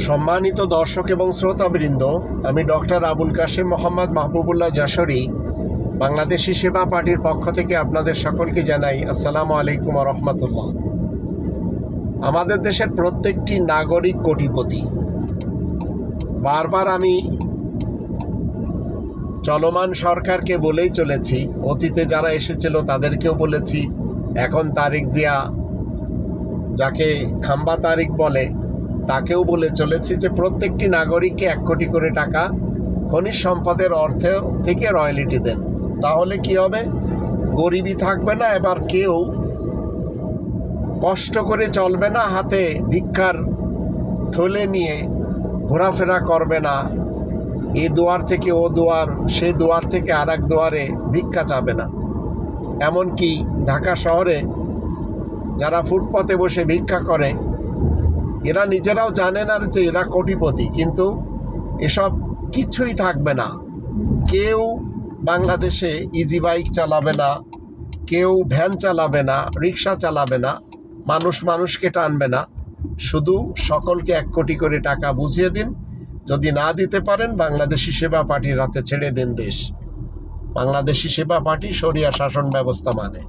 সম্মানিত দর্শক এবং শ্রোতাবৃন্দ, আমি ডক্টর আবুল কাশেম মোহাম্মদ মাহবুবুল্লাহ যশোরী বাংলাদেশি সেবা পার্টির পক্ষ থেকে আপনাদের সকলকে জানাই আসসালামু আলাইকুম ওয়া রাহমাতুল্লাহ। আমাদের দেশের প্রত্যেকটি নাগরিক কোটিপতি। বারবার আমি চলমান সরকারকে বলেই চলেছি, অতীতে যারা এসেছিল তাদেরকেও বলেছি, এখন তারেক জিয়া যাকে খাম্বা তারিক বলে তাকেও বলে চলেছি যে প্রত্যেকটি নাগরিককে 1 কোটি করে টাকা খনিজ সম্পদের অর্থ থেকে রয়্যালিটি দেন। তাহলে কি হবে? গরিবই থাকবে না, এবার কেউ কষ্ট করে চলবে না, হাতে ভিক্ষার থলে নিয়ে ঘোরাফেরা করবে না, এ দুয়ার থেকে ও দুয়ার, সে দুয়ার থেকে আর এক দুয়ারে ভিক্ষা চাবে না। এমনকি ঢাকা শহরে যারা ফুটপাতে বসে ভিক্ষা করে এরা নিজেরাও জানে না যে এরা কোটিপতি, কিন্তু এসব কিছুই থাকবে না। কেউ বাংলাদেশে ইজি বাইক চালাবে না, কেউ ভ্যান চালাবে না, রিক্সা চালাবে না, মানুষ মানুষকে টানবে না। শুধু সকলকে 1 কোটি করে টাকা বুঝিয়ে দিন। যদি না দিতে পারেন, বাংলাদেশি সেবা পার্টির হাতে ছেড়ে দিন দেশ। বাংলাদেশি সেবা পার্টি শরিয়া শাসন ব্যবস্থা মানে।